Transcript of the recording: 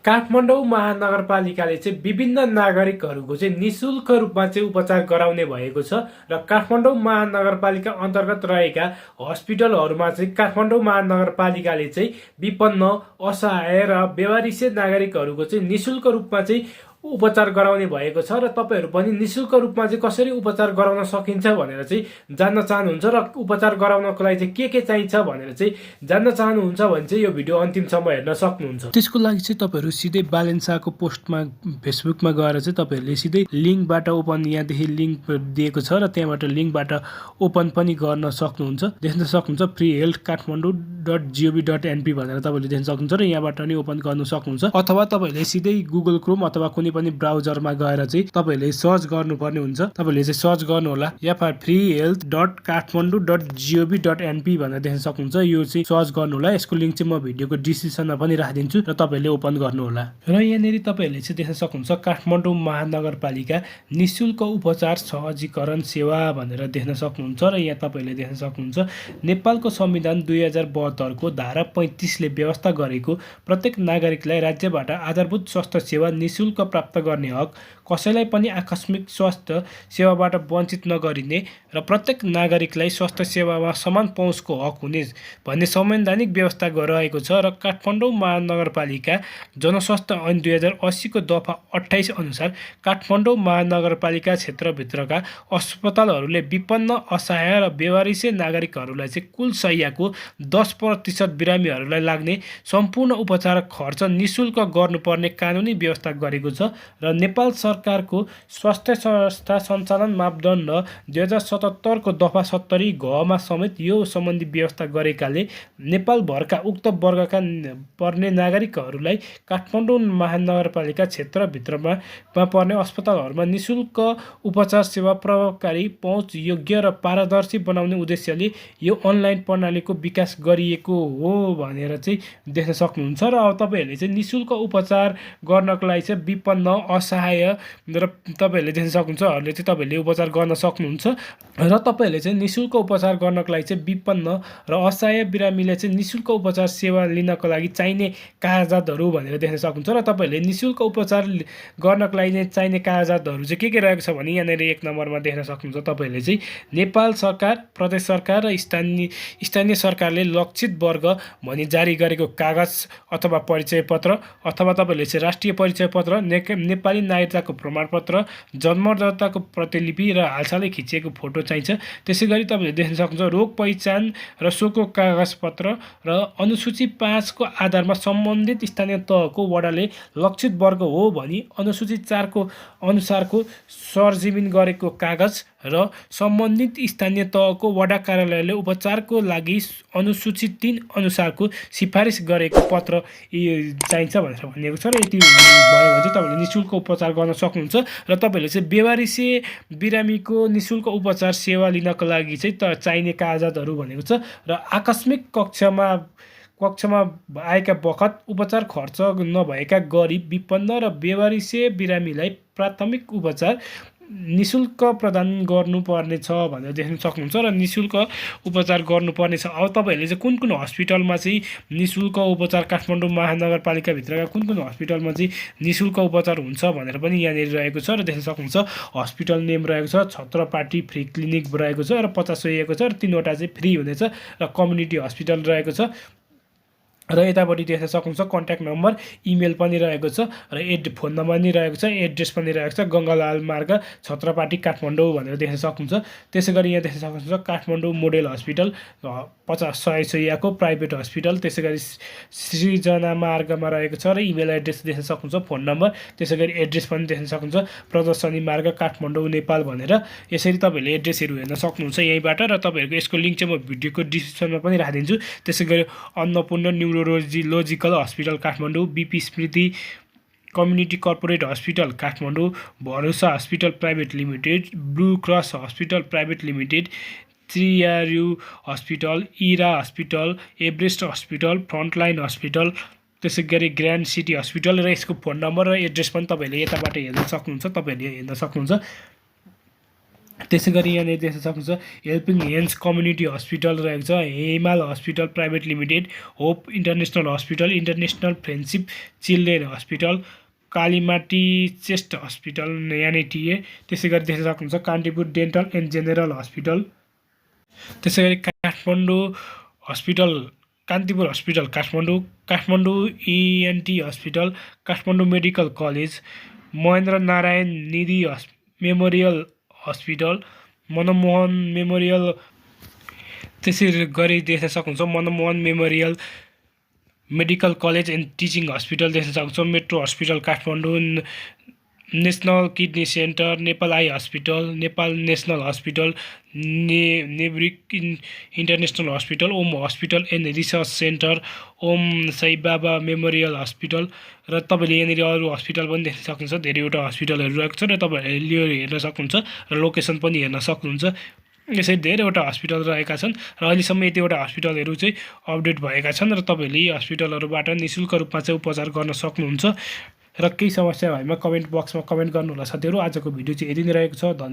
काठमाडौँ महानगरपालिकाले चाहिँ विभिन्न नागरिकहरूको चाहिँ निशुल्क रूपमा चाहिँ उपचार गराउने भएको छ र काठमाडौँ महानगरपालिका अन्तर्गत रहेका हस्पिटलहरूमा चाहिँ काठमाडौँ महानगरपालिकाले चाहिँ विपन्न असहाय र बेवारिसे नागरिकहरूको चाहिँ निशुल्क रूपमा चाहिँ उपचार गराउने भएको छ र तपाईहरु पनि निशुल्क रूपमा चाहिँ कसरी उपचार गराउन सकिन्छ भनेर चाहिँ जान्न चाहनुहुन्छ र उपचार गराउनको लागि चाहिँ के चाहिन्छ भनेर चाहिँ जान्न चाहनुहुन्छ भने चाहिँ यो भिडियो अन्तिमसम्म हेर्न सक्नुहुन्छ। त्यसको लागि चाहिँ तपाईहरु सिधै बालेन शाहको पोस्टमा फेसबुकमा गएर चाहिँ तपाईहरुले सिधै लिंकबाट ओपन यहाँदेखि लिंक दिएको छ र त्यहाँबाट लिंकबाट ओपन पनि गर्न सक्नुहुन्छ। देख्न सक्नुहुन्छ freehealthkathmandu.gov.np भनेर तपाईहरुले देख्न सक्नुहुन्छ र यहाँबाट नि ओपन गर्न सक्नुहुन्छ अथवा तपाईहरुले सिधै गुगल क्रोम अथवा कुनै पनि ब्राउजरमा गएर चाहिँ तपाईहरुले सर्च गर्नुपर्ने हुन्छ। तपाईहरुले चाहिँ सर्च गर्नु होला freehealth.kathmandu.gov.np भनेर देख्न सक्नुहुन्छ। यो चाहिँ सर्च गर्नु होला। यसको लिंक चाहिँ म भिडियोको डिस्क्रिप्सनमा पनि राखिदिन्छु र तपाईहरुले ओपन गर्नु होला। र यहाँनेरि तपाईहरुले चाहिँ देख्न सक्नुहुन्छ काठमाडौँ महानगरपालिका निशुल्क उपचार सहजीकरण सेवा भनेर देख्न सक्नुहुन्छ र यहाँ तपाईहरुले देख्न सक्नुहुन्छ नेपालको संविधान 2072 को धारा 35 ले व्यवस्था गरेको प्रत्येक नागरिकलाई राज्यबाट आधारभूत स्वास्थ्य सेवा निशुल्क प्राप्त गर्ने हक, कसैलाई पनि आकस्मिक स्वास्थ्य सेवाबाट वञ्चित नगरिने र प्रत्येक नागरिकलाई स्वास्थ्य सेवामा समान पहुँचको हक हुने भन्ने संवैधानिक व्यवस्था रहेको छ र काठमाडौँ महानगरपालिका जनस्वास्थ्य ऐन 2080 को दफा 28 अनुसार काठमाडौँ महानगरपालिका क्षेत्रभित्रका अस्पतालहरूले विपन्न असहाय र बेवारिसे नागरिकहरूलाई चाहिँ कुल शय्याको 10% बिरामीहरूलाई लाग्ने सम्पूर्ण उपचार खर्च निशुल्क गर्नुपर्ने कानुनी व्यवस्था गरेको छ र नेपाल सरकारको स्वास्थ्य संस्था सञ्चालन मापदण्ड 2077 को दफा 70 घमा समेत यो सम्बन्धी व्यवस्था गरेकाले नेपाल भरका उक्त वर्गका पर्ने नागरिकहरूलाई काठमाडौँ महानगरपालिका क्षेत्रभित्रमा पर्ने अस्पतालहरूमा निशुल्क उपचार सेवा प्रभावकारी पहुँच योग्य र पारदर्शी बनाउने उद्देश्यले यो अनलाइन प्रणालीको विकास गरिएको हो भनेर चाहिँ देख्न सक्नुहुन्छ। र अब तपाईहरुले चाहिँ निशुल्क उपचार गर्नको लागि चाहिँ विपन्न असहाय र तपाईहरुले देख्न सक्नुहुन्छ चाहिँ तपाईहरुले उपचार गर्न सक्नुहुन्छ र तपाईहरुले चाहिँ निशुल्क उपचार गर्नको लागि चाहिँ विपन्न र असहाय बिरामीले चाहिँ निशुल्क उपचार सेवा लिनको लागि चाहिने कागजातहरू भनेर देख्न सक्नुहुन्छ र तपाईहरुले निशुल्क उपचार गर्नको लागि चाहिने कागजातहरू चाहिँ के रहेको छ भने यहाँनेर एक नम्बरमा देख्न सक्नुहुन्छ। तपाईहरुले चाहिँ नेपाल सरकार, प्रदेश सरकार र स्थानीय सरकारले लक्षित वर्ग भनी जारी गरेको कागज अथवा परिचय पत्र अथवा तपाईहरुले चाहिँ राष्ट्रिय परिचय पत्र, नेपाली नागरिकताको प्रमाणपत्र, जन्मदाताको प्रतिलिपि र हालसालै खिचिएको फोटो चाहिन्छ। त्यसैगरी तपाईहरुले देख्न सक्नुहुन्छ रोग पहिचान र सोको कागजपत्र र अनुसूची 5 को आधारमा सम्बन्धित स्थानीय तहको वडाले लक्षित वर्ग हो भनी अनुसूची 4 को अनुसारको सरजिमिन गरेको कागज र सम्बन्धित स्थानीय तहको वडा कार्यालयले उपचारको लागि अनुसूची 3 अनुसारको सिफारिस गरेको पत्र चाहिन्छ भनेर भनिएको छ र यति भयो भने चाहिँ तपाईले निशुल्क उपचार गर्न सक्नुहुन्छ र तपाईले चाहिँ बेवारिसे बिरामीको निशुल्क उपचार सेवा लिनको लागि चाहिँ चाहिने कागजातहरू भनेको छ र आकस्मिक कक्षमा आएका बखत उपचार खर्च नभएका गरिब, विपन्न र बेवारिसे बिरामीलाई प्राथमिक उपचार निशुल्क प्रदान गर्नुपर्ने छ भनेर देख्न सक्नुहुन्छ र निशुल्क उपचार गर्नुपर्ने छ। अब तपाईहरुले चाहिँ कुन हस्पिटलमा चाहिँ निशुल्क उपचार काठमाडौँ महानगरपालिका भित्रका कुन हस्पिटलमा चाहिँ निशुल्क उपचार हुन्छ भनेर पनि यहाँनिर रहेको छ र देख्न सक्नुहुन्छ। हस्पिटल नेम रहेको छ छत्रपाटी फ्री क्लिनिक रहेको छ र 50 सयको छ र 3 वटा चाहिँ फ्री हुनेछ र कम्युनिटी हस्पिटल रहेको छ र यतापट्टि देख्न सक्नुहुन्छ कन्ट्याक्ट नम्बर, इमेल पनि रहेको छ र फोन नम्बर पनि रहेको छ, एड्रेस पनि रहेको छ गङ्गालाल मार्ग छत्रपाटी काठमाडौँ भनेर देख्न सक्नुहुन्छ। त्यसैगरी यहाँ देख्न सक्नुहुन्छ काठमाडौँ मोडेल हस्पिटल 50 सयको प्राइभेट हस्पिटल, त्यसैगरी सृजना मार्गमा रहेको छ र इमेल एड्रेस देख्न सक्नुहुन्छ, फोन नम्बर, त्यसैगरी एड्रेस पनि देख्न सक्नुहुन्छ प्रदर्शनी मार्ग काठमाडौँ नेपाल भनेर। यसरी तपाईहरुले एड्रेसहरू हेर्न सक्नुहुन्छ यहीबाट र तपाईहरुको यसको लिंक चाहिँ म भिडियोको डिस्क्रिप्सनमा पनि राखिदिन्छु। त्यसैगरी Annapurna neurological hospital Kathmandu, BP Smriti community corporate hospital Kathmandu, Bharosa hospital private limited, blue cross hospital private limited, त्रियारु hospital, Era hospital, Everest hospital, frontline hospital, त्यसैगरी ग्रान्ड सिटी हस्पिटल र यसको फोन नम्बर र एड्रेस पनि तपाईहरुले यताबाट हेर्न सक्नुहुन्छ। तपाईहरुले हेर्न सक्नुहुन्छ त्यसैगरी यहाँनिर देख्न सक्नुहुन्छ हेल्पिङ ह्यान्ड्स कम्युनिटी हस्पिटल रहेको छ, Himal hospital private limited, hope international hospital, international friendship children hospital, Kalimati chest hospital यानिटिए। त्यसैगरी देख्न सक्नुहुन्छ Kantipur dental and general hospital. त्यसैगरी Kathmandu hospital, Kantipur hospital Kathmandu, Kathmandu ENT hospital, Kathmandu medical college, Mahendra Narayan Nidhi memorial hospital, Manmohan memorial. त्यसै गरी देख्न सक्नुहुन्छ Manmohan memorial medical college and teaching hospital देख्न सक्नुहुन्छ, metro hospital Kathmandu, national kidney centre, Nepal eye hospital, Nepal national hospital, नेब्रिक international hospital, Om hospital and research centre, Om Sai Baba memorial hospital. र तपाईँले यहाँनिर अरू हस्पिटल पनि देख्न सक्नुहुन्छ, धेरैवटा हस्पिटलहरू रहेको छ र तपाईँहरूले यो हेर्न सक्नुहुन्छ र लोकेसन पनि हेर्न सक्नुहुन्छ। यसरी धेरैवटा हस्पिटल रहेका छन् र अहिलेसम्म यतिवटा हस्पिटलहरू चाहिँ अपडेट भएका छन् र तपाईँहरूले यी हस्पिटलहरूबाट निःशुल्क रूपमा चाहिँ उपचार गर्न सक्नुहुन्छ। र केही समस्या भएमा कमेन्ट बक्समा कमेन्ट गर्नुहोला साथीहरू। आजको भिडियो चाहिँ यति नै रहेको छ। धन्यवाद।